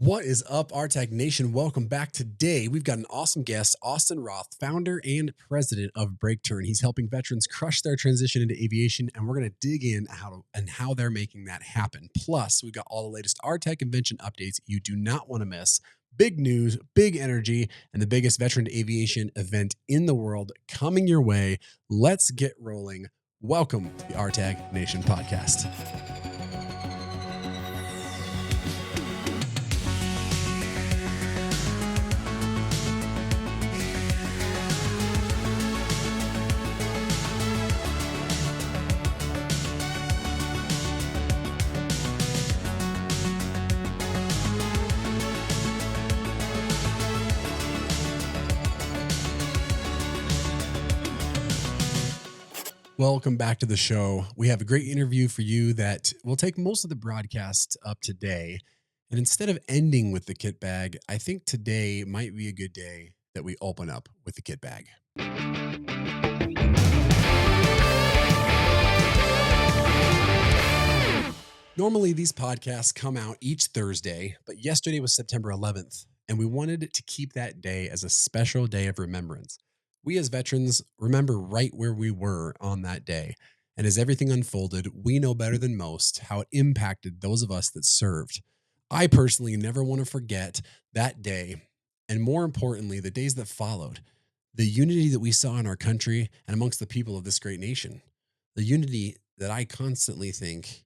What is up, RTAG Nation? Welcome back. Today, we've got an awesome guest, Austin Roth, founder and president of Breakturn. He's helping veterans crush their transition into aviation, and we're going to dig in how they're making that happen. Plus, we've got all the latest RTAG convention updates you do not want to miss. Big news, big energy, and the biggest veteran aviation event in the world coming your way. Let's get rolling. Welcome to the RTAG Nation podcast. Welcome back to the show. We have a great interview for you that will take most of the broadcast up today. And instead of ending with the kit bag, I think today might be a good day that we open up with the kit bag. Normally, these podcasts come out each Thursday, but yesterday was September 11th, and we wanted to keep that day as a special day of remembrance. We as veterans remember right where we were on that day. And as everything unfolded, we know better than most how it impacted those of us that served. I personally never want to forget that day, and more importantly, the days that followed. The unity that we saw in our country and amongst the people of this great nation. The unity that I constantly think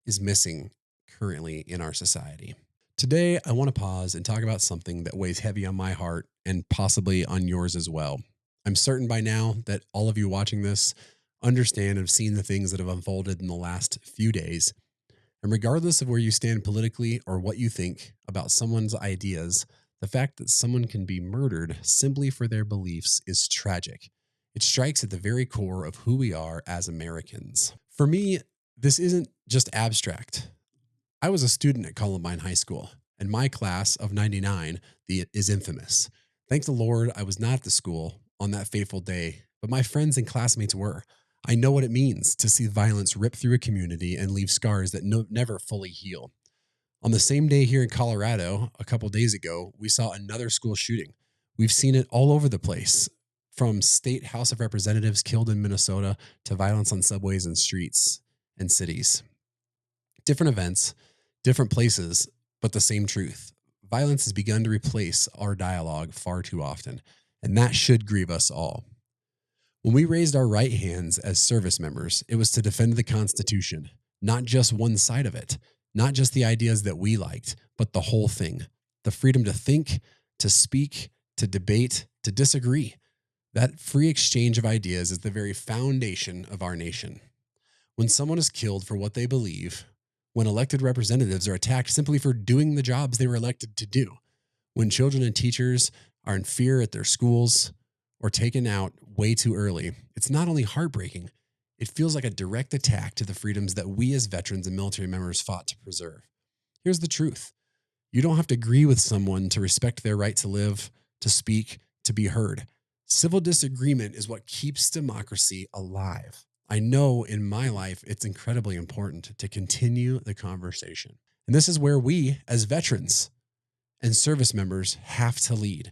is missing currently in our society. Today, I want to pause and talk about something that weighs heavy on my heart and possibly on yours as well. I'm certain by now that all of you watching this understand and have seen the things that have unfolded in the last few days. And regardless of where you stand politically or what you think about someone's ideas, the fact that someone can be murdered simply for their beliefs is tragic. It strikes at the very core of who we are as Americans. For me, this isn't just abstract. I was a student at Columbine High School, and my class of 99 is infamous. Thank the Lord I was not at the school on that fateful day, but my friends and classmates were. I know what it means to see violence rip through a community and leave scars that never fully heal. On the same day here in Colorado, a couple days ago, we saw another school shooting. We've seen it all over the place, from state House of Representatives killed in Minnesota to violence on subways and streets and cities. Different events, different places, but the same truth. Violence has begun to replace our dialogue far too often. And that should grieve us all. When we raised our right hands as service members, it was to defend the Constitution, not just one side of it, not just the ideas that we liked, but the whole thing. The freedom to think, to speak, to debate, to disagree. That free exchange of ideas is the very foundation of our nation. When someone is killed for what they believe, when elected representatives are attacked simply for doing the jobs they were elected to do, when children and teachers are in fear at their schools or taken out way too early, it's not only heartbreaking, it feels like a direct attack to the freedoms that we as veterans and military members fought to preserve. Here's the truth. You don't have to agree with someone to respect their right to live, to speak, to be heard. Civil disagreement is what keeps democracy alive. I know in my life, it's incredibly important to continue the conversation. And this is where we as veterans and service members have to lead.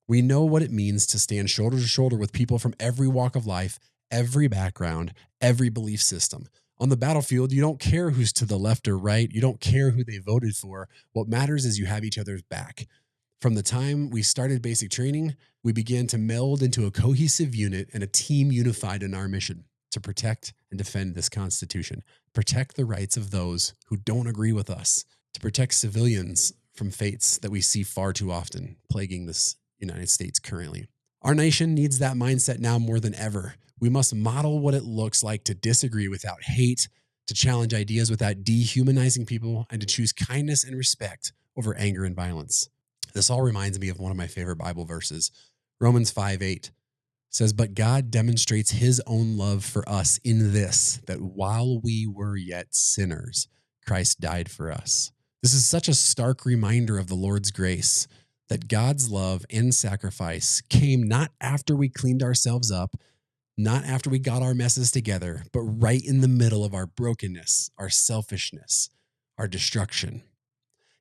We know what it means to stand shoulder to shoulder with people from every walk of life, every background, every belief system. On the battlefield, you don't care who's to the left or right. You don't care who they voted for. What matters is you have each other's back. From the time we started basic training, we began to meld into a cohesive unit and a team unified in our mission to protect and defend this Constitution, protect the rights of those who don't agree with us, to protect civilians from fates that we see far too often plaguing this United States currently. Our nation needs that mindset now more than ever. We must model what it looks like to disagree without hate, to challenge ideas without dehumanizing people, and to choose kindness and respect over anger and violence. This all reminds me of one of my favorite Bible verses. Romans 5:8 says, "But God demonstrates his own love for us in this, that while we were yet sinners, Christ died for us." This is such a stark reminder of the Lord's grace, that God's love and sacrifice came not after we cleaned ourselves up, not after we got our messes together, but right in the middle of our brokenness, our selfishness, our destruction.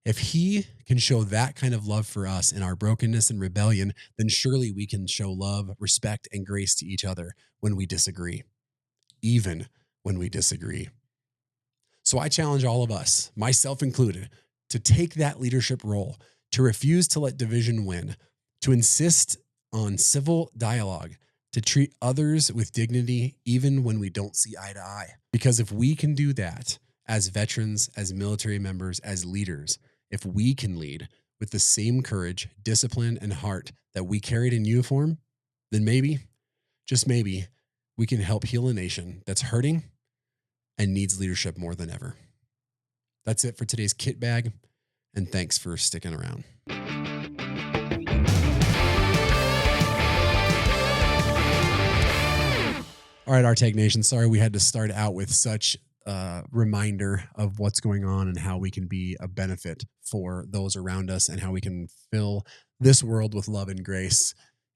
If he can show that kind of love for us in our brokenness and rebellion, then surely we can show love, respect, and grace to each other when we disagree, even when we disagree. So I challenge all of us, myself included, to take that leadership role, to refuse to let division win, to insist on civil dialogue, to treat others with dignity, even when we don't see eye to eye. Because if we can do that as veterans, as military members, as leaders, if we can lead with the same courage, discipline, and heart that we carried in uniform, then maybe, just maybe, we can help heal a nation that's hurting and needs leadership more than ever. That's it for today's kit bag, and thanks for sticking around. All right, RTAG Nation, sorry we had to start out with such a reminder of what's going on and how we can be a benefit for those around us and how we can fill this world with love and grace.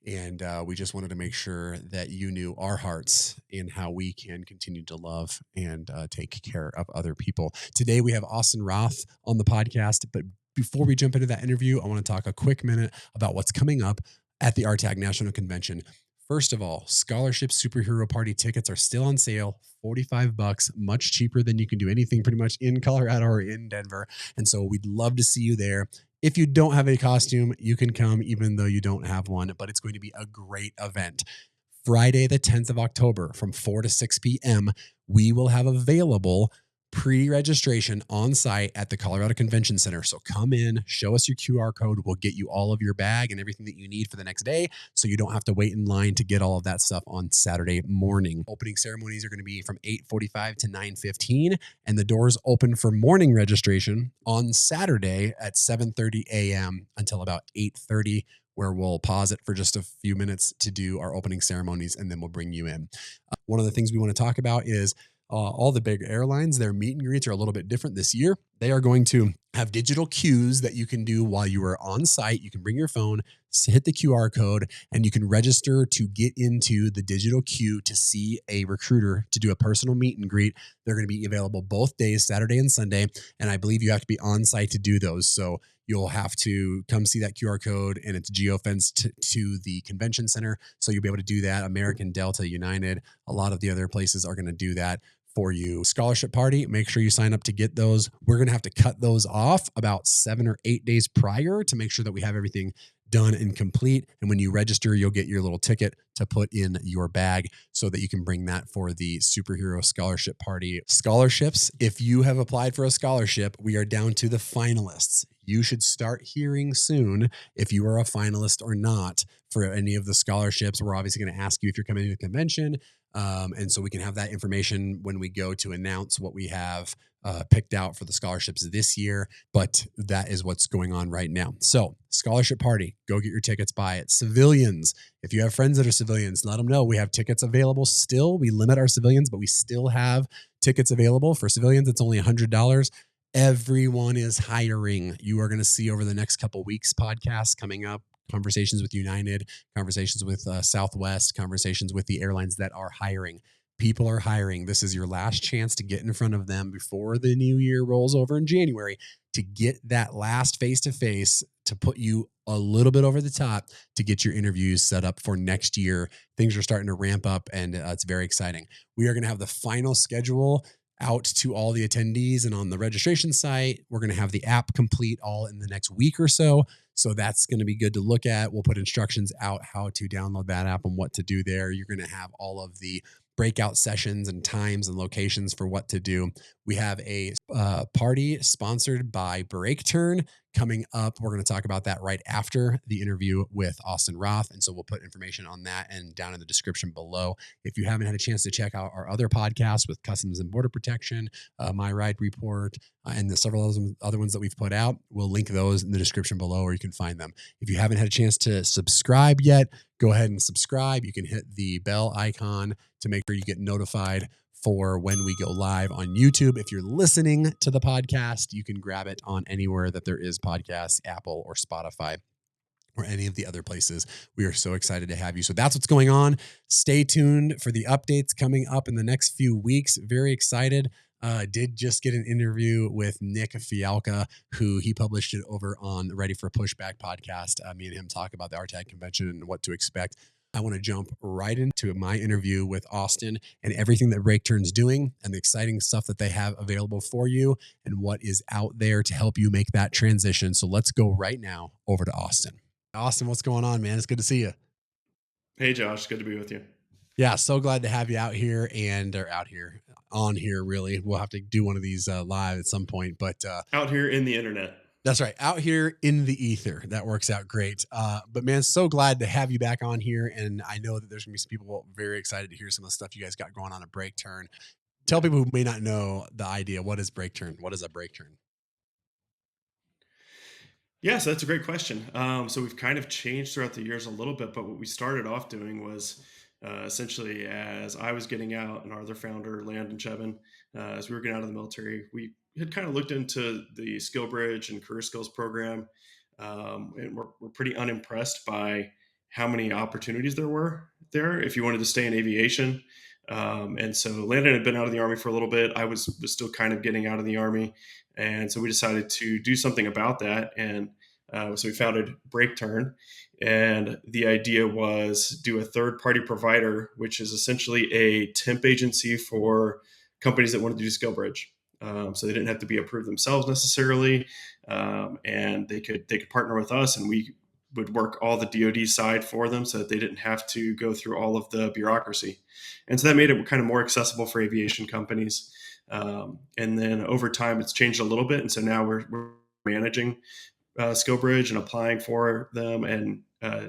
And we just wanted to make sure that you knew our hearts and how we can continue to love and take care of other people. Today, we have Austin Roth on the podcast. But before we jump into that interview, I want to talk a quick minute about what's coming up at the RTAG National Convention. First of all, Scholarship Superhero Party tickets are still on sale, $45, much cheaper than you can do anything pretty much in Colorado or in Denver. And so we'd love to see you there. If you don't have a costume, you can come even though you don't have one, but it's going to be a great event. Friday, the 10th of October from 4 to 6 p.m., we will have available pre-registration on site at the Colorado Convention Center. So come in, show us your QR code. We'll get you all of your bag and everything that you need for the next day, so you don't have to wait in line to get all of that stuff on Saturday morning. Opening ceremonies are going to be from 8:45 to 9:15, and the doors open for morning registration on Saturday at 7:30 a.m. until about 8:30, where we'll pause it for just a few minutes to do our opening ceremonies, and then we'll bring you in. One of the things we want to talk about is all the big airlines, their meet and greets are a little bit different this year. They are going to have digital cues that you can do while you are on site. You can bring your phone, hit the QR code, and you can register to get into the digital queue to see a recruiter to do a personal meet and greet. They're going to be available both days, Saturday and Sunday, and I believe you have to be on site to do those. So you'll have to come see that QR code, and it's geofenced to the convention center. So you'll be able to do that. American, Delta, United, a lot of the other places are going to do that for you. Scholarship Party, make sure you sign up to get those. We're going to have to cut those off about 7 or 8 days prior to make sure that we have everything done and complete. And when you register, you'll get your little ticket to put in your bag so that you can bring that for the Superhero Scholarship Party scholarships. If you have applied for a scholarship, we are down to the finalists. You should start hearing soon if you are a finalist or not for any of the scholarships. We're obviously going to ask you if you're coming to the convention. And so we can have that information when we go to announce what we have picked out for the scholarships this year. But that is what's going on right now. So Scholarship Party, go get your tickets, buy it. Civilians, if you have friends that are civilians, let them know we have tickets available still. We limit our civilians, but we still have tickets available. For civilians, it's only $100. Everyone is hiring. You are going to see over the next couple weeks podcasts coming up, conversations with United, conversations with Southwest, conversations with the airlines that are hiring. People are hiring. This is your last chance to get in front of them before the new year rolls over in January, to get that last face-to-face to put you a little bit over the top to get your interviews set up for next year. Things are starting to ramp up, and it's very exciting. We are going to have the final schedule out to all the attendees and on the registration site. We're going to have the app complete all in the next week or so. So that's going to be good to look at. We'll put instructions out how to download that app and what to do there. You're going to have all of the breakout sessions and times and locations for what to do. We have a party sponsored by Breakturn coming up. We're going to talk about that right after the interview with Austin Roth. And so we'll put information on that and down in the description below. If you haven't had a chance to check out our other podcasts with Customs and Border Protection, My Ride Report, and the several other ones that we've put out, we'll link those in the description below, or you can find them. If you haven't had a chance to subscribe yet, go ahead and subscribe. You can hit the bell icon to make sure you get notified for when we go live on YouTube. If you're listening to the podcast, you can grab it on anywhere that there is podcasts, Apple or Spotify or any of the other places. We are so excited to have you. So that's what's going on. Stay tuned for the updates coming up in the next few weeks. Very excited. Did just get an interview with Nick Fialka, who he published it over on the Ready for Pushback podcast. Me and him talk about the RTAG convention and what to expect. I want to jump right into my interview with Austin and everything that Breakturn's doing and the exciting stuff that they have available for you and what is out there to help you make that transition. So let's go right now over to Austin. Austin, what's going on, man? It's good to see you. Hey, Josh. Good to be with you. Yeah, so glad to have you out here on here. Really, we'll have to do one of these live at some point. But Out here in the internet. that's right, out here in the ether. That works out great. But man, so glad to have you back on here, and I know that there's gonna be some people very excited to hear some of the stuff you guys got going on at Breakturn. Tell people who may not know the idea. What is Breakturn? What is a Breakturn? Yeah, so that's a great question. So we've kind of changed throughout the years a little bit, but what we started off doing was essentially as I was getting out and our other founder, Landon Chevin, as we were getting out of the military, we had kind of looked into the SkillBridge and career skills program. And we're pretty unimpressed by how many opportunities there were there if you wanted to stay in aviation. And so Landon had been out of the Army for a little bit. I was still kind of getting out of the Army. And so we decided to do something about that. And so we founded Breakturn. And the idea was do a third party provider, which is essentially a temp agency for companies that wanted to do SkillBridge. So they didn't have to be approved themselves necessarily. And they could partner with us, and we would work all the DoD side for them so that they didn't have to go through all of the bureaucracy. And so that made it kind of more accessible for aviation companies. And then over time, it's changed a little bit. And so now we're managing SkillBridge and applying for them and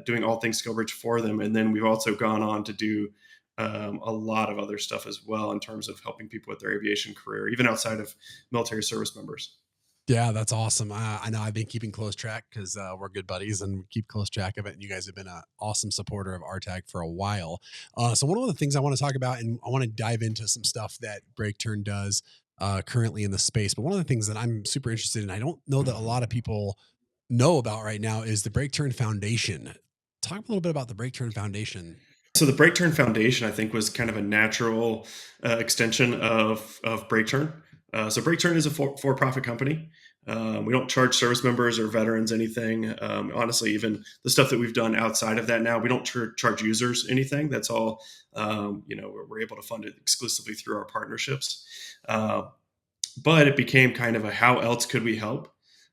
doing all things SkillBridge for them. And then we've also gone on to do a lot of other stuff as well in terms of helping people with their aviation career, even outside of military service members. Yeah, that's awesome. I know I've been keeping close track because we're good buddies and we keep close track of it. And you guys have been an awesome supporter of RTAG for a while. So one of the things I want to talk about, and I want to dive into some stuff that Breakturn does currently in the space. But one of the things that I'm super interested in, I don't know that a lot of people know about right now, is the Breakturn Foundation. Talk a little bit about the Breakturn Foundation. So the Breakturn Foundation, I think, was kind of a natural extension of Breakturn. So Breakturn is a for-profit company. We don't charge service members or veterans anything. Honestly, even the stuff that we've done outside of that now, we don't charge users anything. That's all, we're able to fund it exclusively through our partnerships. But it became kind of a how else could we help?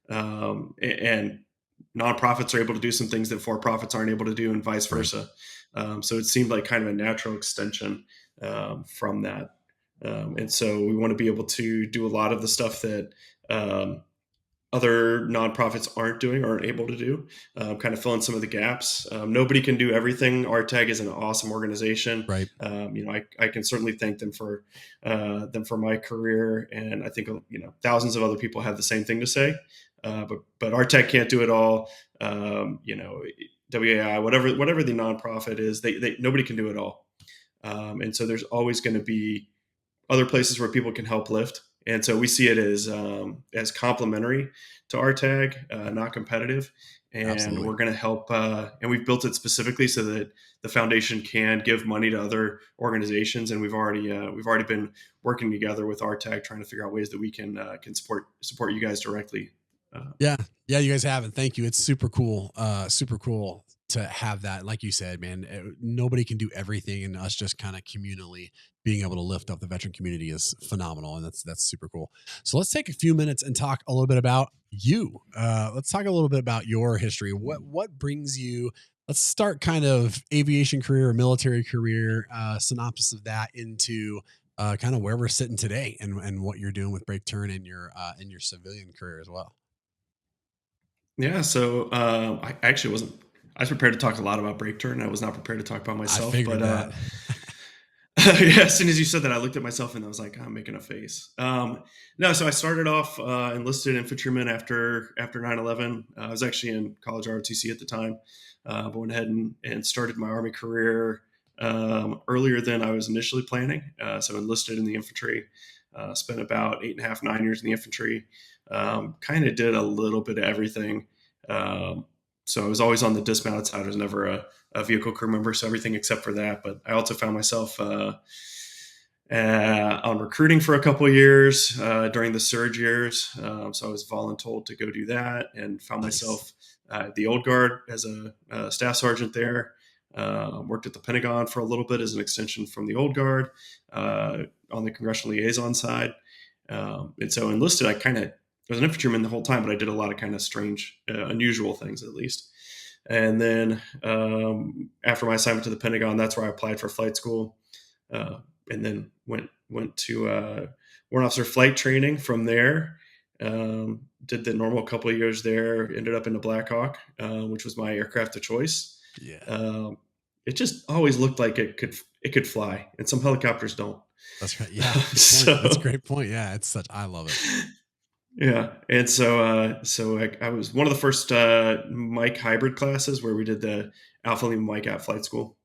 And nonprofits are able to do some things that for-profits aren't able to do, and vice versa. So it seemed like kind of a natural extension from that. And so we want to be able to do a lot of the stuff that other nonprofits aren't doing or aren't able to do, kind of fill in some of the gaps. Nobody can do everything. RTAG is an awesome organization. Right. I can certainly thank them for my career. And I think, thousands of other people have the same thing to say. But RTAG can't do it all. WAI, whatever the nonprofit is, they nobody can do it all. And so there's always going to be other places where people can help lift. And so we see it as complementary to RTAG, not competitive. And Absolutely. We're going to help. And we've built it specifically so that the foundation can give money to other organizations. And we've already been working together with RTAG, trying to figure out ways that we can support you guys directly. Yeah, you guys have, and thank you. It's super cool to have that. Like you said, man, nobody can do everything, and us just kind of communally being able to lift up the veteran community is phenomenal, and that's super cool. So let's take a few minutes and talk a little bit about you. Let's talk a little bit about your history. What brings you? Let's start kind of aviation career or military career, synopsis of that into kind of where we're sitting today and what you're doing with Breakturn in your civilian career as well. Yeah, so I actually wasn't. I was prepared to talk a lot about Breakturn. I was not prepared to talk about myself. I figured that. Yeah, as soon as you said that, I looked at myself and I was like, I'm making a face. No, so I started off enlisted infantryman after 9/11. I was actually in college ROTC at the time, but went ahead and started my Army career earlier than I was initially planning. So enlisted in the infantry, spent about 8.5, 9 years in the infantry. Kind of did a little bit of everything. So I was always on the dismounted side. I was never a vehicle crew member, so everything except for that. But I also found myself on recruiting for a couple of years during the surge years. So I was voluntold to go do that, and found Nice. myself at the Old Guard as a staff sergeant there. Worked at the Pentagon for a little bit as an extension from the Old Guard on the congressional liaison side. And so enlisted, I was an infantryman the whole time, but I did a lot of kind of strange, unusual things at least. And then after my assignment to the Pentagon, that's where I applied for flight school, uh, and then went to warrant officer flight training from there. Did the normal couple of years there. Ended up in the Black Hawk, which was my aircraft of choice. Yeah. Um, it just always looked like it could fly, and some helicopters don't. That's right. Yeah. Good point. That's a So great point. Yeah. I love it. yeah, and so I was one of the first Mike hybrid classes where we did the Alpha Lima Mike at flight school.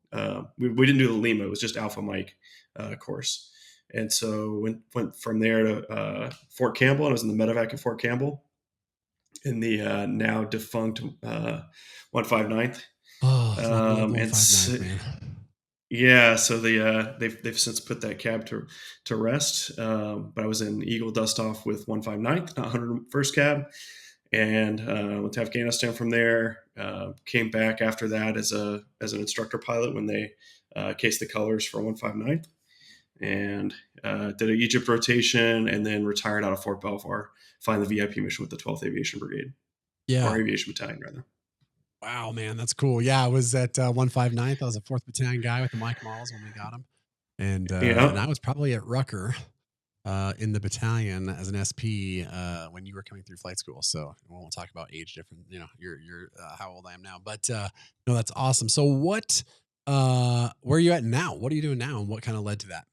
We didn't do the Lima; it was just Alpha Mike course. And so went from there to Fort Campbell, and I was in the medevac at Fort Campbell in the now defunct 159th. Oh, love the And 159th, man. yeah, so they've since put that cab to rest. But I was in Eagle dust off with 159th, not 101st cab, and went to Afghanistan from there. Came back after that as an instructor pilot when they cased the colors for 159th, and did an Egypt rotation, and then retired out of Fort Belvoir, flying the VIP mission with the 12th Aviation Brigade, or Yeah. Aviation Battalion rather. Wow, man. That's cool. Yeah. I was at 159th. I was a 4th Battalion guy with the Mike Malls when we got him. And Yeah. I was probably at Rucker in the battalion as an SP when you were coming through flight school. So we won't talk about age difference. You know, you're how old I am now. But no, that's awesome. So where are you at now? What are you doing now, and what kind of led to that?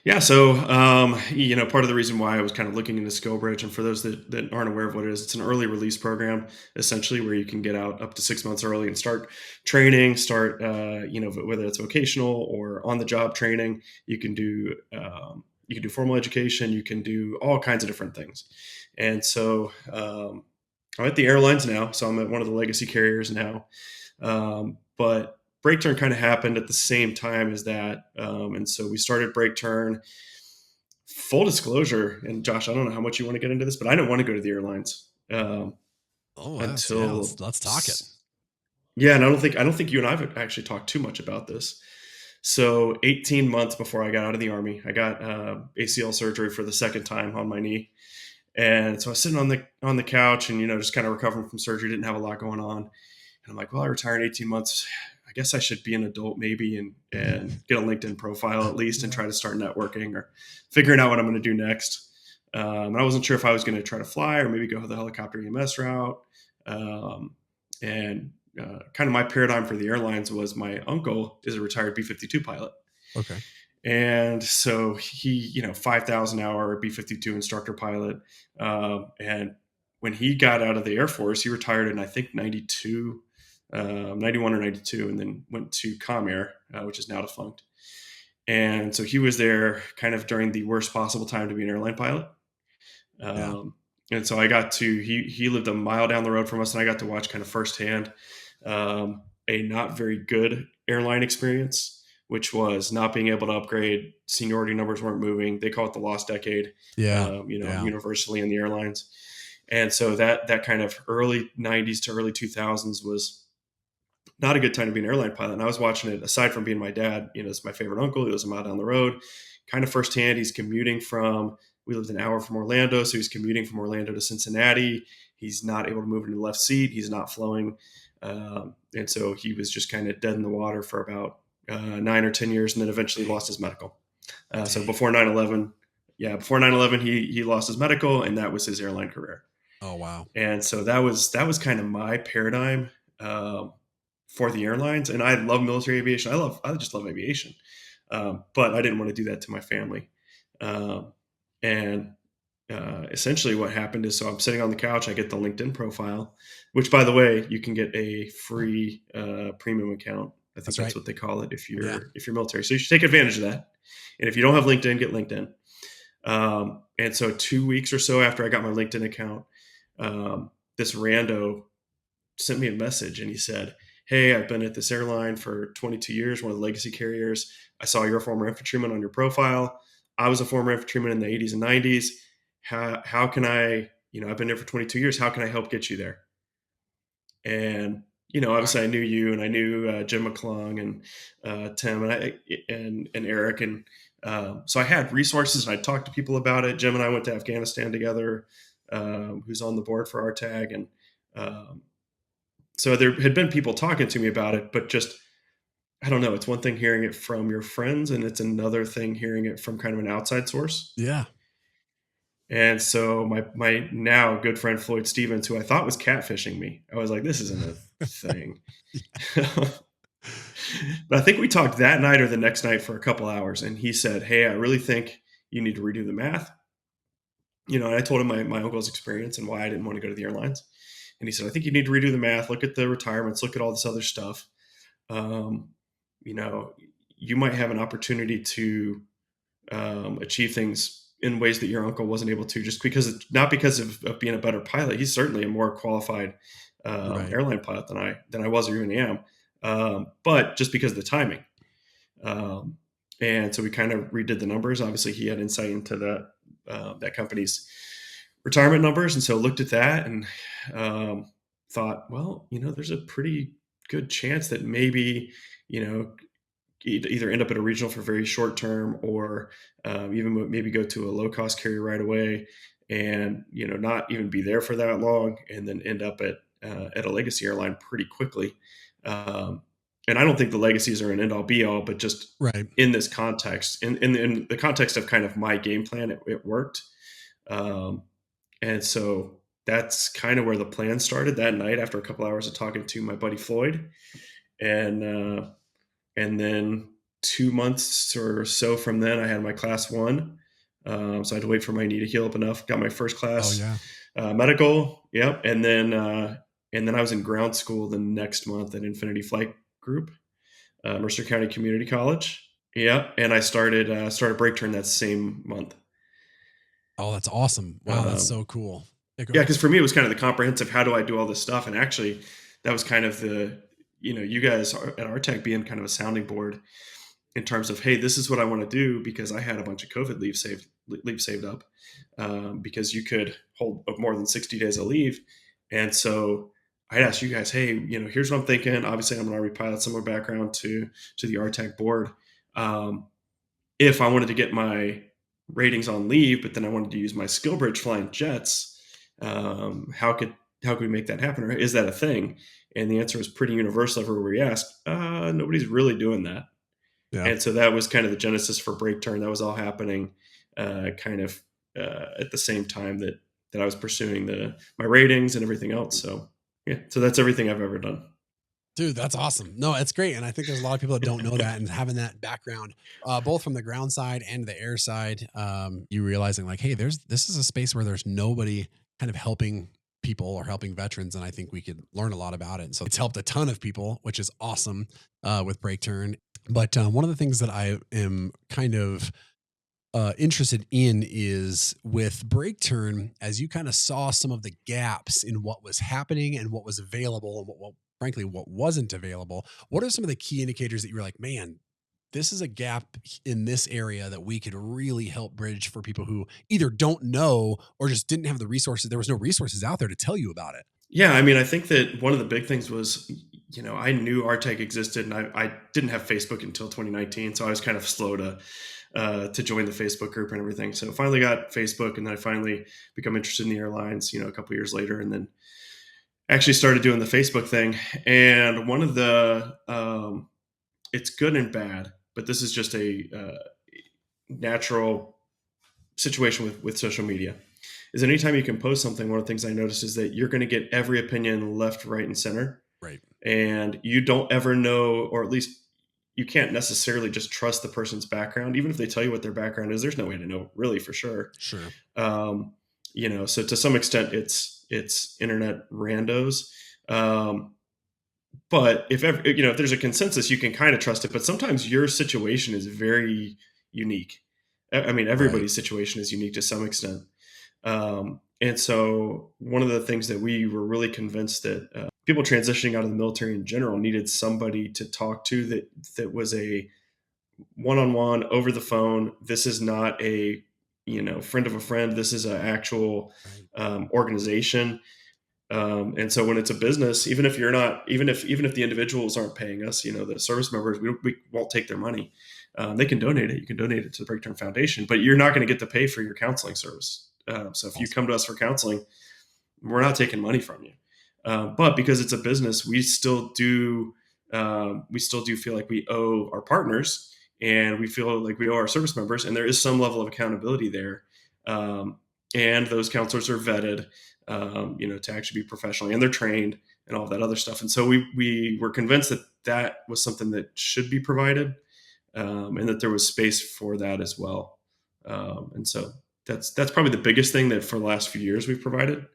Yeah, so part of the reason why I was kind of looking into SkillBridge, and for those that aren't aware of what it is, it's an early release program, essentially, where you can get out up to 6 months early and start training, whether it's vocational or on the job training. You can do formal education, you can do all kinds of different things. And so I'm at the airlines now, so I'm at one of the legacy carriers now. But Breakturn kind of happened at the same time as that. And so we started Breakturn. Full disclosure, and Josh, I don't know how much you want to get into this, but I didn't want to go to the airlines Oh, yes. Yeah. until Let's talk it. yeah, and I don't think you and I've actually talked too much about this. So 18 months before I got out of the Army, I got ACL surgery for the second time on my knee. And so I was sitting on the couch and just kind of recovering from surgery, didn't have a lot going on. And I'm like, well, I retire in 18 months. I guess I should be an adult maybe and get a LinkedIn profile at least and try to start networking or figuring out what I'm going to do next. And I wasn't sure if I was going to try to fly or maybe go the helicopter EMS route. And kind of my paradigm for the airlines was my uncle is a retired B-52 pilot. Okay. And so he, 5,000 hour B-52 instructor pilot. And when he got out of the Air Force, he retired in, I think, 92, 91 or 92, and then went to Comair, which is now defunct. And so he was there kind of during the worst possible time to be an airline pilot. Yeah. And so he lived a mile down the road from us, and I got to watch kind of firsthand a not very good airline experience, which was not being able to upgrade. Seniority numbers weren't moving. They call it the lost decade, Yeah. universally in the airlines. And so that kind of early 90s to early 2000s was not a good time to be an airline pilot. And I was watching it, aside from being my dad, it's my favorite uncle. He lives a mile down the road, kind of firsthand. We lived an hour from Orlando. So he's commuting from Orlando to Cincinnati. He's not able to move into the left seat. He's not flowing. And so he was just kind of dead in the water for about 9 or 10 years, and then eventually lost his medical. So before 9/11, he lost his medical, and that was his airline career. Oh, wow. And so that was kind of my paradigm for the airlines. And I love military aviation. I just love aviation. But I didn't want to do that to my family. And essentially what happened is, so I'm sitting on the couch, I get the LinkedIn profile, which, by the way, you can get a free premium account. I think that's what they call it if you're military. So you should take advantage of that. And if you don't have LinkedIn, get LinkedIn. And so 2 weeks or so after I got my LinkedIn account, this rando sent me a message, and he said, "Hey, I've been at this airline for 22 years, one of the legacy carriers. I saw you're a former infantryman on your profile. I was a former infantryman in the 80s and 90s. How can I, I've been there for 22 years. How can I help get you there? And, obviously I knew you and I knew Jim McClung and Tim and Eric. And so I had resources and I talked to people about it. Jim and I went to Afghanistan together, who's on the board for RTAG. And so there had been people talking to me about it, but just, I don't know. It's one thing hearing it from your friends, and it's another thing hearing it from kind of an outside source. Yeah. And so my now good friend Floyd Stevens, who I thought was catfishing me, I was like, this isn't a thing. But I think we talked that night or the next night for a couple hours, and he said, "Hey, I really think you need to redo the math." And I told him my uncle's experience and why I didn't want to go to the airlines. And he said, "I think you need to redo the math. Look at the retirements. Look at all this other stuff. Um, you might have an opportunity to achieve things in ways that your uncle wasn't able to, just because not because of being a better pilot. He's certainly a more qualified Right. airline pilot than I was or even am, but just because of the timing." And so we kind of redid the numbers. Obviously, he had insight into that company's retirement numbers, and so looked at that and thought, well, there's a pretty good chance that maybe either end up at a regional for very short term, or even maybe go to a low cost carrier right away, and not even be there for that long, and then end up at a legacy airline pretty quickly. And I don't think the legacies are an end all be all, but just Right. in this context, in the context of kind of my game plan, it worked. And so that's kind of where the plan started that night after a couple hours of talking to my buddy Floyd. And then 2 months or so from then, I had my class one. So I had to wait for my knee to heal up enough. Got my first Oh class yeah. medical. Yep. And then I was in ground school the next month at Infinity Flight Group, Mercer County Community College. Yep. And I started Breakturn that same month. Oh, that's awesome. Wow, that's Um, so cool. Yeah, go yeah, ahead. because for me it was kind of the comprehensive. How do I do all this stuff? And actually, that was kind of you guys at RTAG being kind of a sounding board in terms of, hey, this is what I want to do, because I had a bunch of COVID leave saved up, because you could hold more than 60 days of leave. And so I asked you guys, hey, here's what I'm thinking. Obviously, I'm an Army pilot, similar background to the RTAG board. If I wanted to get my ratings on leave, but then I wanted to use my SkillBridge flying jets, how could we make that happen? Or is that a thing? And the answer was pretty universal everywhere we asked. Nobody's really doing that. Yeah. And so that was kind of the genesis for Breakturn. That was all happening kind of at the same time that I was pursuing my ratings and everything else. So yeah, so that's everything I've ever done. Dude, that's awesome. No, it's great. And I think there's a lot of people that don't know that, and having that background, both from the ground side and the air side, you realizing like, hey, this is a space where there's nobody kind of helping people or helping veterans. And I think we could learn a lot about it. And so it's helped a ton of people, which is awesome with Breakturn. But one of the things that I am kind of interested in is with Breakturn, as you kind of saw some of the gaps in what was happening and what was available and what frankly, what wasn't available. What are some of the key indicators that you were like, man, this is a gap in this area that we could really help bridge for people who either don't know or just didn't have the resources. There was no resources out there to tell you about it. Yeah, I mean, I think that one of the big things was, I knew RTAG existed, and I didn't have Facebook until 2019, so I was kind of slow to join the Facebook group and everything. So finally got Facebook, and then I finally become interested in the airlines, a couple years later, and then actually started doing the Facebook thing. And one of it's good and bad, but this is just a natural situation with social media, is anytime you can post something, one of the things I noticed is that you're going to get every opinion left, right, and center. Right. And you don't ever know, or at least you can't necessarily just trust the person's background. Even if they tell you what their background is, there's no way to know really for sure. Sure. So to some extent it's internet randos. But if ever, if there's a consensus, you can kind of trust it. But sometimes your situation is very unique. I mean, Right. everybody's situation is unique to some extent. And so one of the things that we were really convinced that people transitioning out of the military in general needed somebody to talk to that was a one-on-one over the phone. This is not a, friend of a friend. This is an actual Right. organization. And so when it's a business, even if you're not, even if the individuals aren't paying us, the service members, we won't take their money. They can donate it. You can donate it to the Breakturn Foundation, but you're not going to get to pay for your counseling service. So if you Awesome. come to us for counseling, we're not taking money from you. But because it's a business, we still do feel like we owe our partners, and we feel like we owe our service members, and there is some level of accountability there. And those counselors are vetted, to actually be professional, and they're trained and all that other stuff. And so we were convinced that that was something that should be provided, and that there was space for that as well. And so that's probably the biggest thing that for the last few years we've provided.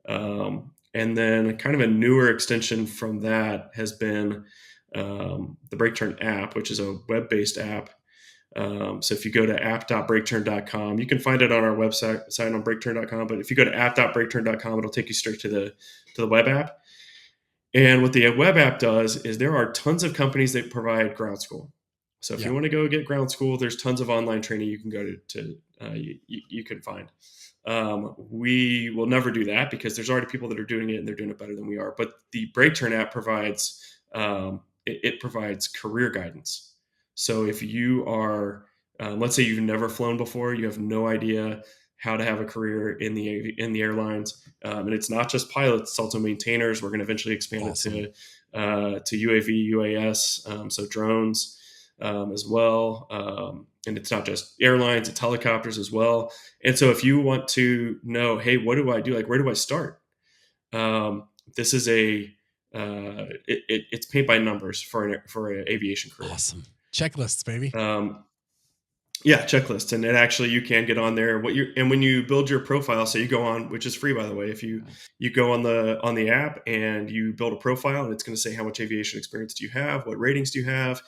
And then kind of a newer extension from that has been the Breakturn app, which is a web-based app. So if you go to app.breakturn.com, you can find it on our website on breakturn.com. But if you go to app.breakturn.com, it'll take you straight to the web app. And what the web app does is there are tons of companies that provide ground school. So if you want to go get ground school, there's tons of online training you can go to you can find. We will never do that because there's already people that are doing it, and they're doing it better than we are. But the Breakturn app provides it provides career guidance. So if you are, let's say you've never flown before, you have no idea how to have a career in the airlines, and it's not just pilots; it's also maintainers. We're going to eventually expand it to UAV, UAS, so drones as well. And it's not just airlines; it's helicopters as well. And so if you want to know, hey, what do I do? Like, where do I start? This is it's paid by numbers for an aviation career. Awesome. Checklists, baby. Yeah, checklists. And it actually, you can get on there and when you build your profile, so you go on, which is free, by the way, if you go on the app and you build a profile, and it's going to say how much aviation experience do you have, what ratings do you have,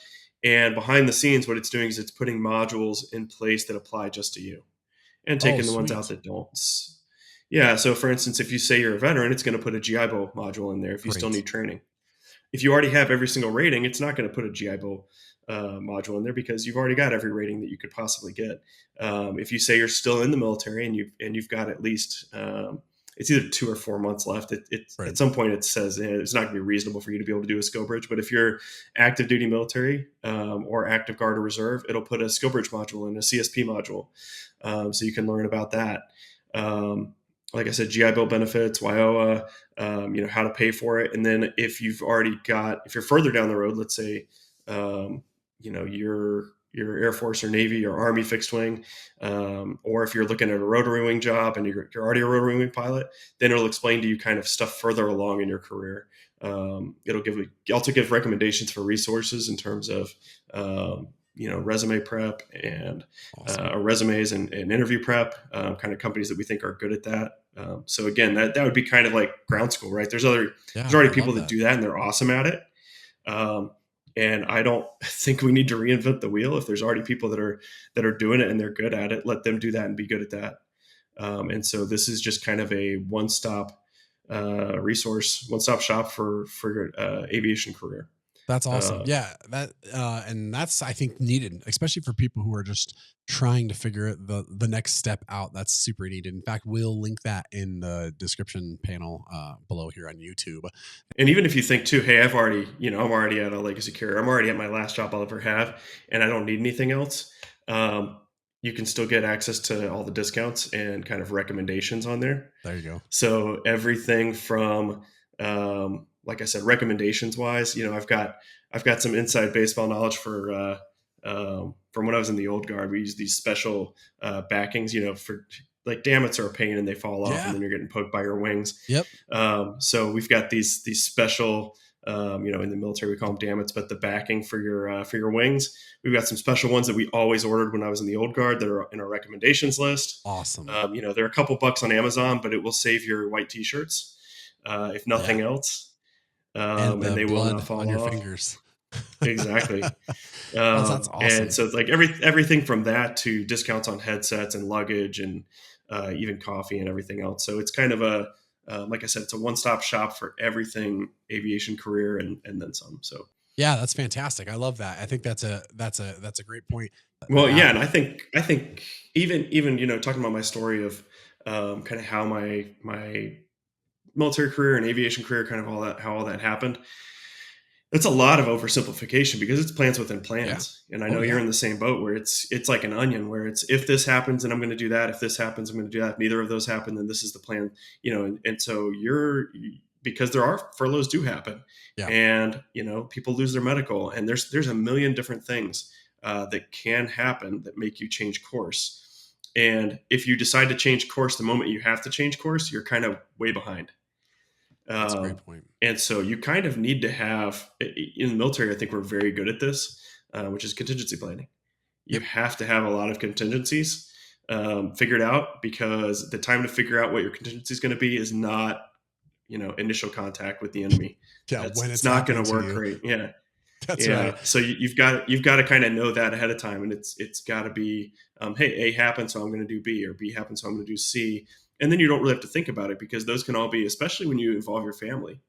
and behind the scenes, what it's doing is it's putting modules in place that apply just to you, and taking the ones out that don't. Yeah. So for instance, if you say you're a veteran, it's going to put a GI-Bill module in there if you still need training. If you already have every single rating, it's not going to put a GI-Bill module in there because you've already got every rating that you could possibly get. If you say you're still in the military and you've got at least it's either 2 or 4 months left. At some point it says it's not going to be reasonable for you to be able to do a SkillBridge. But if you're active duty military or active guard or reserve, it'll put a SkillBridge module and a CSP module, so you can learn about that. Like I said, GI-Bill benefits, WIOA, how to pay for it. And then if you're further down the road, let's say, your Air Force or Navy or Army fixed wing, or if you're looking at a rotary wing job and you're already a rotary wing pilot, then it'll explain to you kind of stuff further along in your career. It'll also give recommendations for resources in terms of, resume prep and resumes and interview prep, kind of companies that we think are good at that. So again, that would be kind of like ground school, right? There's already people that do that, and they're awesome at it. And I don't think we need to reinvent the wheel. If there's already people that are doing it and they're good at it, let them do that and be good at that. And so this is just kind of a one-stop resource, one-stop shop for your aviation career. That's awesome. And that's, I think, needed, especially for people who are just trying to figure the next step out. That's super needed. In fact, we'll link that in the description panel below here on YouTube. And even if you think too, hey, I'm already at a legacy career. I'm already at my last job I'll ever have, and I don't need anything else. You can still get access to all the discounts and kind of recommendations on there. There you go. So everything from, like I said, recommendations wise, I've got some inside baseball knowledge from when I was in the old guard. We use these special backings, for like dammits are a pain and they fall off, and then you're getting poked by your wings. Yep. So we've got these special, in the military we call them dammits, but the backing for your wings. We've got some special ones that we always ordered when I was in the old guard that are in our recommendations list. Awesome. They're a couple bucks on Amazon, but it will save your white t-shirts, if nothing else. And they will not fall on your off. fingers. Exactly. That's awesome. And so it's like everything from that to discounts on headsets and luggage and even coffee and everything else. So it's kind of like I said, it's a one-stop shop for everything aviation career and then some. So Yeah, that's fantastic. I love that. I think that's a great point. The Well, app. yeah, and I think even talking about my story of kind of how my military career and aviation career, kind of all that how all that happened. It's a lot of oversimplification because it's plans within Yeah. plans. And I Oh know you're yeah. in the same boat where it's like an onion where it's if this happens, then I'm going to do that. If this happens, I'm going to do that. If neither of those happen, then this is the plan. And so because there are furloughs do happen, Yeah. and people lose their medical, and there's a million different things that can happen that make you change course. And if you decide to change course the moment you have to change course, you're kind of way behind. That's a great Um, point. and so you kind of need to have in the military. I think we're very good at this, which is contingency planning. You Yep. have to have a lot of contingencies figured out because the time to figure out what your contingency is going to be is not initial contact with the enemy. Yeah. It's When it's it's not going happening to to work you. great. Yeah, That's right. yeah. So you've got to kind of know that ahead of time, and it's got to be hey, A happens, so I'm going to do B, or B happens, so I'm going to do C, and then you don't really have to think about it because those can all be, especially when you involve your family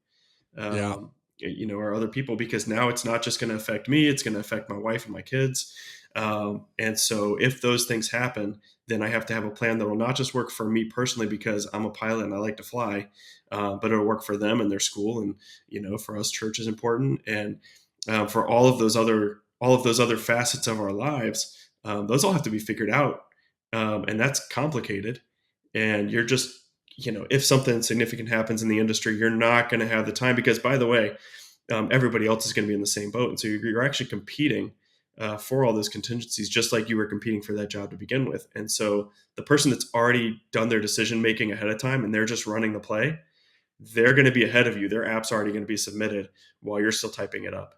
Yeah. or other people, because now it's not just going to affect me, it's going to affect my wife and my kids. And so if those things happen, then I have to have a plan that will not just work for me personally because I'm a pilot and I like to fly, but it'll work for them and their school. And, for us, church is important. And for all of those other facets of our lives, those all have to be figured out. And that's complicated. And you're just if something significant happens in the industry, you're not going to have the time because, by the way, everybody else is going to be in the same boat. And so you're actually competing for all those contingencies, just like you were competing for that job to begin with. And so the person that's already done their decision making ahead of time and they're just running the play, they're going to be ahead of you. Their app's already going to be submitted while you're still typing it up.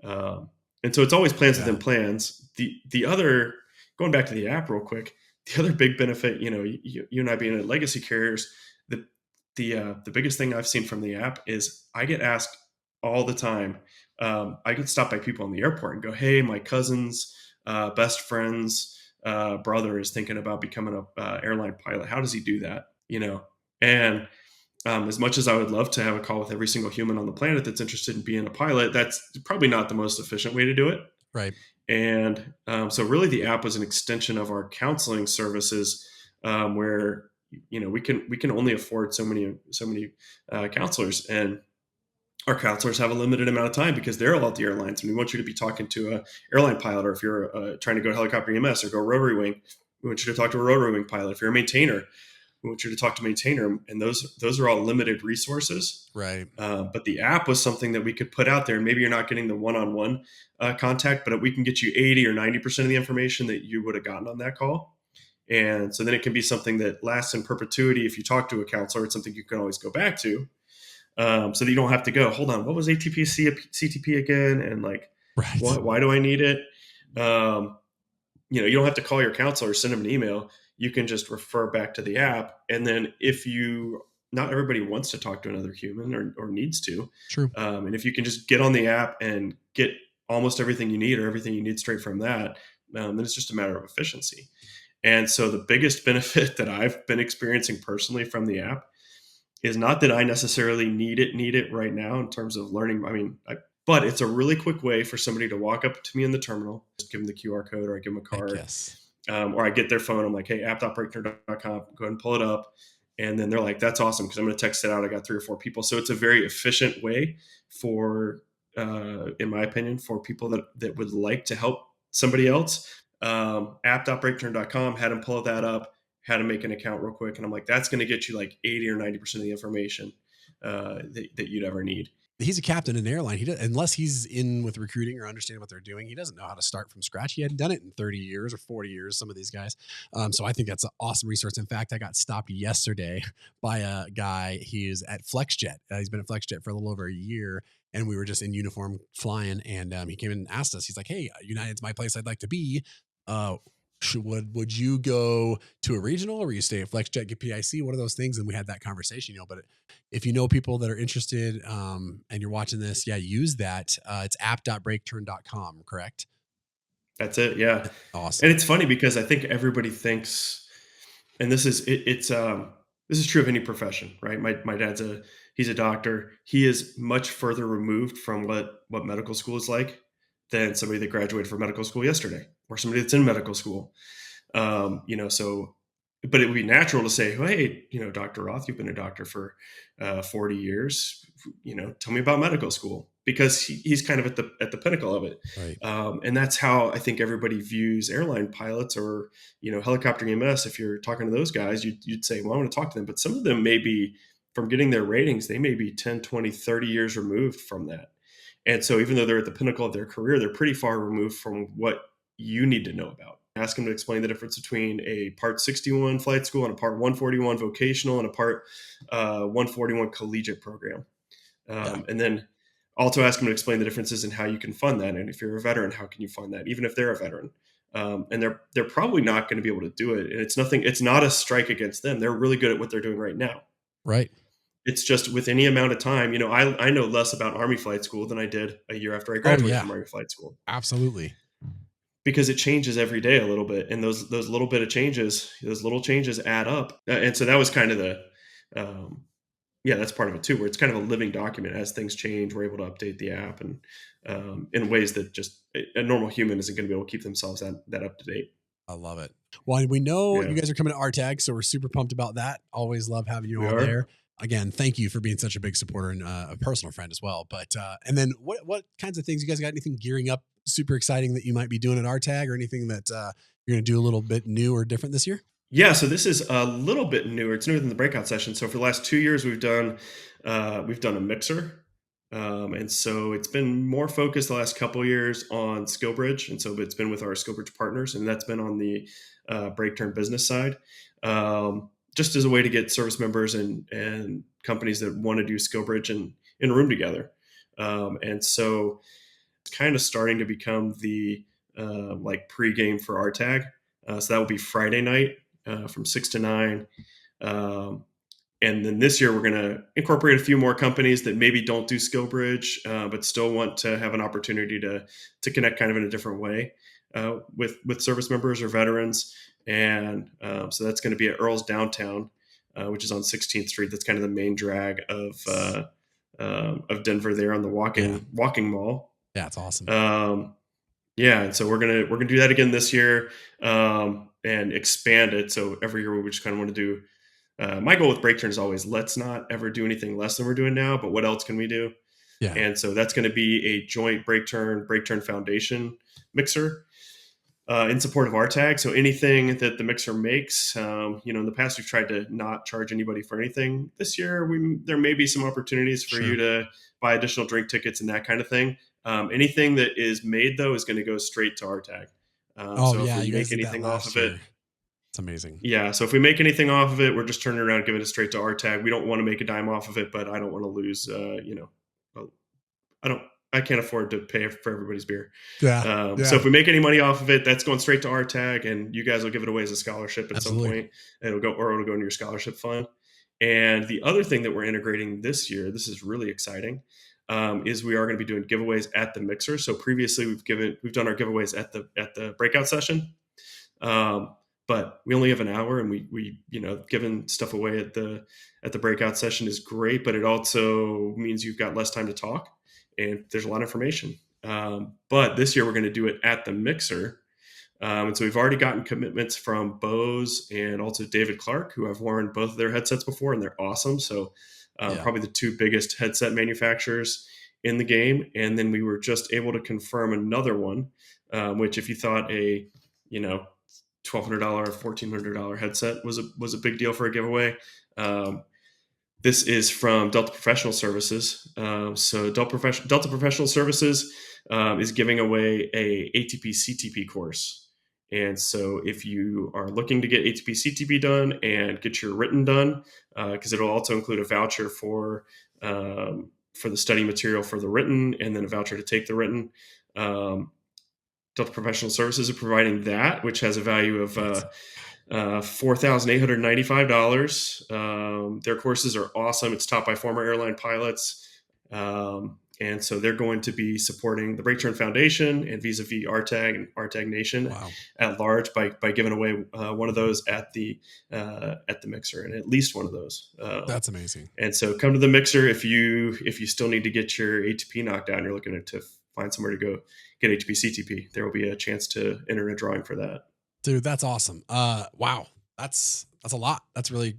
Um, and so it's always plans Yeah. within plans. The other going back to the app real quick, the other big benefit, you and I being at legacy carriers, the biggest thing I've seen from the app is I get asked all the time. I get stopped by people in the airport and go, "Hey, my cousin's best friend's brother is thinking about becoming a airline pilot. How does he do that?" And as much as I would love to have a call with every single human on the planet that's interested in being a pilot, that's probably not the most efficient way to do it. Right. And so, really, the app was an extension of our counseling services, where we can only afford so many counselors, and our counselors have a limited amount of time because they're all at the airlines, and we want you to be talking to a airline pilot, or if you're trying to go helicopter EMS or go rotary wing, we want you to talk to a rotary wing pilot. If you're a maintainer, we want you to talk to maintainer, and those are all limited resources. Right. But the app was something that we could put out there, and maybe you're not getting the one-on-one contact, but we can get you 80 or 90% of the information that you would have gotten on that call. And so then it can be something that lasts in perpetuity. If you talk to a counselor, it's something you can always go back to, so that you don't have to go, hold on, what was ATP CTP again? And like, Right. why do I need it? Um, you don't have to call your counselor or send them an email. You can just refer back to the app. And then if you, not everybody wants to talk to another human or needs to. True. And if you can just get on the app and get almost everything you need or everything you need straight from that, then it's just a matter of efficiency. And so the biggest benefit that I've been experiencing personally from the app is not that I necessarily need it right now in terms of learning. I mean, but it's a really quick way for somebody to walk up to me in the terminal, just give them the QR code, or I give them a Heck card, yes. or I get their phone. I'm like, hey, app.breakturn.com, go ahead and pull it up. And then they're like, that's awesome because I'm going to text it out. I got 3 or 4 people. So it's a very efficient way for, in my opinion, for people that would like to help somebody else. App.breakturn.com, had them pull that up, had them make an account real quick. And I'm like, that's going to get you like 80 or 90% of the information that you'd ever need. He's a captain in an airline. He does, unless he's in with recruiting or understanding what they're doing. He doesn't know how to start from scratch. He hadn't done it in 30 years or 40 years. Some of these guys. So I think that's an awesome resource. In fact, I got stopped yesterday by a guy. He's at FlexJet. He's been at FlexJet for a little over a year, and we were just in uniform flying. And he came in and asked us. He's like, "Hey, United's my place. I'd like to be. Uh, would you go to a regional or you stay at FlexJet, get PIC? What are those things?" And we had that conversation, but if you know people that are interested, and you're watching this, yeah, use that. It's app.breakturn.com, correct? That's it. Yeah. And Awesome. it's funny because I think everybody thinks, and this is, it's, this is true of any profession, right? My dad's he's a doctor. He is much further removed from what medical school is like than somebody that graduated from medical school yesterday, or somebody that's in medical school. So, but it would be natural to say, hey, Dr. Roth, you've been a doctor for 40 years. Tell me about medical school, because he's kind of at the pinnacle of it. Right. And that's how I think everybody views airline pilots, or helicopter EMS. If you're talking to those guys, you'd say, well, I want to talk to them. But some of them may be, from getting their ratings, they may be 10, 20, 30 years removed from that. And so even though they're at the pinnacle of their career, they're pretty far removed from what you need to know about. Ask them to explain the difference between a Part 61 flight school and a Part 141 vocational and a Part 141 collegiate program. And then also ask them to explain the differences in how you can fund that. And if you're a veteran, how can you fund that, even if they're a veteran? And they're probably not going to be able to do it. And it's not a strike against them. They're really good at what they're doing right now. Right. It's just with any amount of time, I know less about Army flight school than I did a year after I graduated from Army flight school. Absolutely. Because it changes every day a little bit. And those little bit of changes, those little changes add up. And so that was kind of that's part of it too, where it's kind of a living document. As things change, we're able to update the app, and in ways that just a normal human isn't going to be able to keep themselves that up to date. I love it. Well, we know you guys are coming to RTAG, so we're super pumped about that. Always love having you all there. Again, thank you for being such a big supporter and a personal friend as well. But and then what kinds of things, you guys got anything gearing up super exciting that you might be doing at RTAG, or anything that you're going to do a little bit new or different this year? Yeah, so this is a little bit newer. It's newer than the breakout session. So for the last 2 years, we've done a mixer. And so it's been more focused the last couple of years on SkillBridge. And so it's been with our SkillBridge partners, and that's been on the Breakturn business side. Just as a way to get service members and companies that want to do SkillBridge in a room together. And so it's kind of starting to become the pregame for RTAG. So that will be Friday night from 6 to 9. And then this year, we're going to incorporate a few more companies that maybe don't do SkillBridge, but still want to have an opportunity to connect kind of in a different way with service members or veterans. And so that's going to be at Earl's Downtown, which is on 16th Street. That's kind of the main drag of Denver, there on the walking mall. That's awesome. And so we're gonna do that again this year, and expand it. So every year we just kind of want to do. My goal with Breakturn is always, let's not ever do anything less than we're doing now, but what else can we do? Yeah. And so that's going to be a joint Breakturn Foundation mixer in support of RTAG. So anything that the mixer makes, in the past, we've tried to not charge anybody for anything. This year, there may be some opportunities for you to buy additional drink tickets and that kind of thing. Anything that is made, though, is going to go straight to RTAG. So if we make anything off of it, it's amazing. Yeah. So if we make anything off of it, we're just turning around, giving it straight to RTAG. We don't want to make a dime off of it, but I don't want to lose, I can't afford to pay for everybody's beer. Yeah. So if we make any money off of it, that's going straight to RTAG, and you guys will give it away as a scholarship at some point. It'll go into your scholarship fund. And the other thing that we're integrating this year, this is really exciting, is we are going to be doing giveaways at the mixer. So previously we've done our giveaways at the breakout session. But we only have an hour, and we giving stuff away at the breakout session is great, but it also means you've got less time to talk, and there's a lot of information. But this year we're going to do it at the mixer. And so we've already gotten commitments from Bose and also David Clark, who I've worn both of their headsets before, and they're awesome. So probably the two biggest headset manufacturers in the game. And then we were just able to confirm another one, which if you thought a, $1,200 or $1,400 headset was a big deal for a giveaway. This is from Delta Professional Services. So Delta Professional Services is giving away a ATP CTP course. And so if you are looking to get ATP CTP done and get your written done, because it'll also include a voucher for the study material for the written, and then a voucher to take the written. Delta Professional Services are providing that, which has a value of $4,895. Their courses are awesome. It's taught by former airline pilots. And so they're going to be supporting the Breakturn Foundation and vis-a-vis RTAG and RTAG Nation at large by giving away one of those at the mixer, and at least one of those. That's amazing. And so come to the mixer if you still need to get your ATP knocked out and you're looking to find somewhere to go get ATP CTP. There will be a chance to enter a drawing for that. Dude, that's awesome. Wow, that's a lot. That's really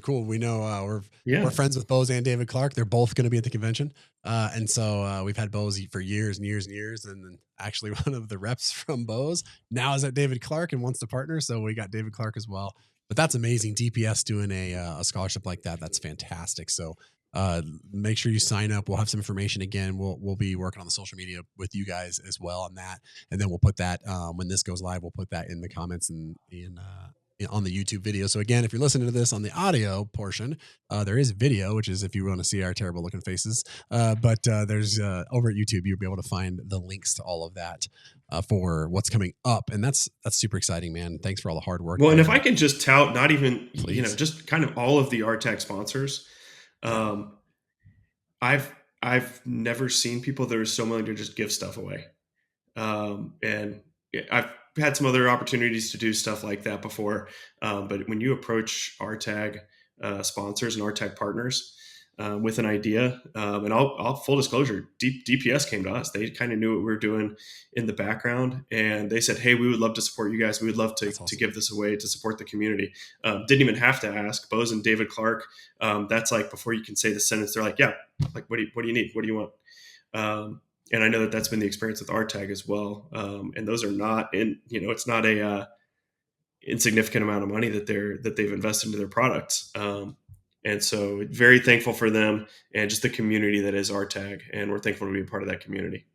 cool. We know we're friends with Bose and David Clark. They're both going to be at the convention. And so we've had Bose for years and years and years. And then actually one of the reps from Bose now is at David Clark and wants to partner. So we got David Clark as well. But that's amazing. DPS doing a scholarship like that. That's fantastic. So make sure you sign up. We'll have some information again. We'll be working on the social media with you guys as well on that. And then we'll put that when this goes live, we'll put that in the comments and on the YouTube video. So again, if you're listening to this on the audio portion, there is video, which is if you want to see our terrible looking faces. But there's over at YouTube, you'll be able to find the links to all of that for what's coming up. And that's super exciting, man. Thanks for all the hard work. Well, and if I can just tout, not even, just kind of all of the RTAG sponsors. I've never seen people that are so willing to just give stuff away. And I've had some other opportunities to do stuff like that before. But when you approach RTAG sponsors and RTAG partners with an idea, and I'll full disclosure, DPS came to us. They kind of knew what we were doing in the background, and they said, "Hey, we would love to support you guys. We would love to give this away to support the community." Didn't even have to ask. Bose and David Clark. That's like before you can say the sentence, they're like, "Yeah, like what do you need? What do you want?" And I know that that's been the experience with RTAG as well. And those are not it's not a insignificant amount of money that they've invested into their products. And so very thankful for them and just the community that is RTAG. And we're thankful to be a part of that community.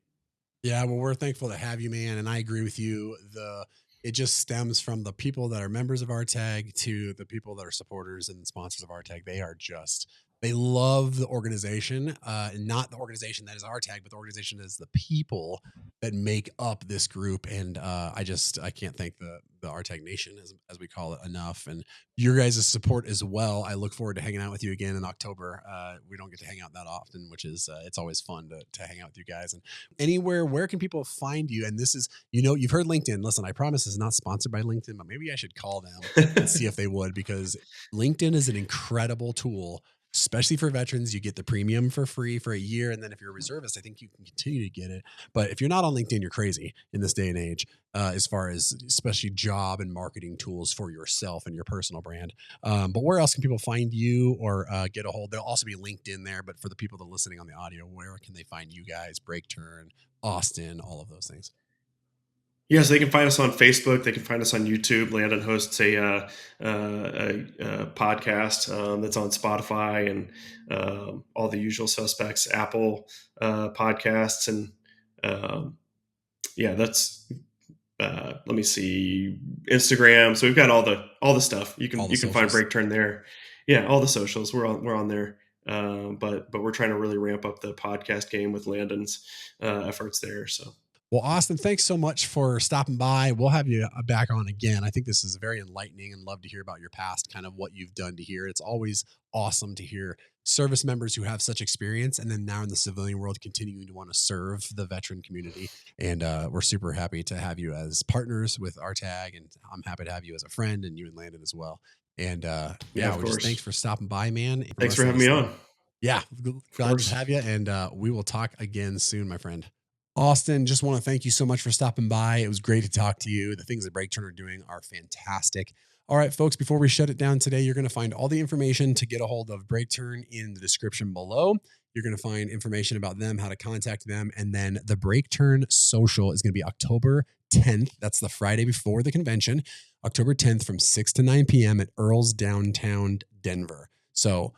Yeah, well, we're thankful to have you, man. And I agree with you. It just stems from the people that are members of RTAG to the people that are supporters and sponsors of RTAG. They love the organization, not the organization that is RTAG, but the organization that is the people that make up this group. And I can't thank the RTAG Nation, as we call it, enough. And your guys' support as well. I look forward to hanging out with you again in October. We don't get to hang out that often, which is it's always fun to hang out with you guys. And anywhere, where can people find you? And this is, you've heard LinkedIn. Listen, I promise it's not sponsored by LinkedIn, but maybe I should call them and see if they would, because LinkedIn is an incredible tool. Especially for veterans. You get the premium for free for a year. And then if you're a reservist, I think you can continue to get it. But if you're not on LinkedIn, you're crazy in this day and age, as far as especially job and marketing tools for yourself and your personal brand. But where else can people find you or get a hold? There'll also be LinkedIn there. But for the people that are listening on the audio, where can they find you guys, Breakturn, Austin, all of those things? Yeah, so they can find us on Facebook. They can find us on YouTube. Landon hosts a podcast that's on Spotify and all the usual suspects, Apple podcasts, and that's let me see, Instagram. So we've got all the stuff. You can find Breakturn there. Yeah, all the socials. We're on there. But we're trying to really ramp up the podcast game with Landon's efforts there. So. Well, Austin, thanks so much for stopping by. We'll have you back on again. I think this is very enlightening and love to hear about your past, kind of what you've done to here. It's always awesome to hear service members who have such experience and then now in the civilian world continuing to want to serve the veteran community. And we're super happy to have you as partners with RTAG, and I'm happy to have you as a friend, and you and Landon as well. And thanks for stopping by, man. Thanks for having me on. Yeah, glad to have you. And we will talk again soon, my friend. Austin, just want to thank you so much for stopping by. It was great to talk to you. The things that Breakturn are doing are fantastic. All right, folks, before we shut it down today, you're going to find all the information to get a hold of Breakturn in the description below. You're going to find information about them, how to contact them. And then the Breakturn social is going to be October 10th. That's the Friday before the convention, October 10th from 6 to 9 p.m. at Earl's downtown Denver. So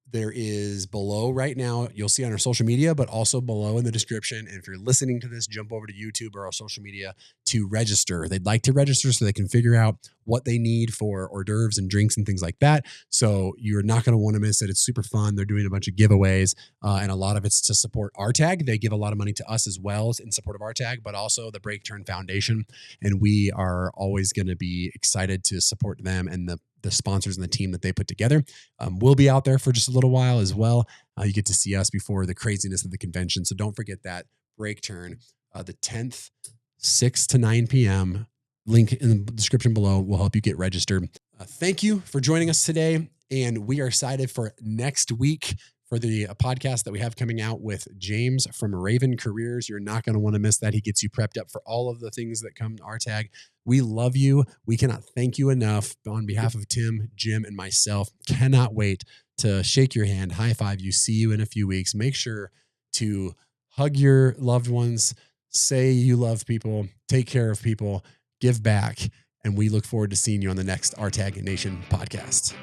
there is below right now, you'll see on our social media, but also below in the description. And if you're listening to this, jump over to YouTube or our social media to register. They'd like to register so they can figure out what they need for hors d'oeuvres and drinks and things like that. So you're not going to want to miss it. It's super fun. They're doing a bunch of giveaways, and a lot of it's to support RTAG. They give a lot of money to us as well in support of RTAG, but also the Breakturn Foundation. And we are always going to be excited to support them and the the sponsors and the team that they put together. We'll be out there for just a little while as well. You get to see us before the craziness of the convention. So don't forget that Breakturn, the 10th, 6 to 9 p.m. Link in the description below will help you get registered. Thank you for joining us today. And we are excited for next week for the podcast that we have coming out with James from Raven Careers. You're not going to want to miss that. He gets you prepped up for all of the things that come to RTAG. We love you. We cannot thank you enough on behalf of Tim, Jim, and myself. Cannot wait to shake your hand, high five you, see you in a few weeks. Make sure to hug your loved ones, say you love people, take care of people, give back. And we look forward to seeing you on the next RTAG Nation podcast.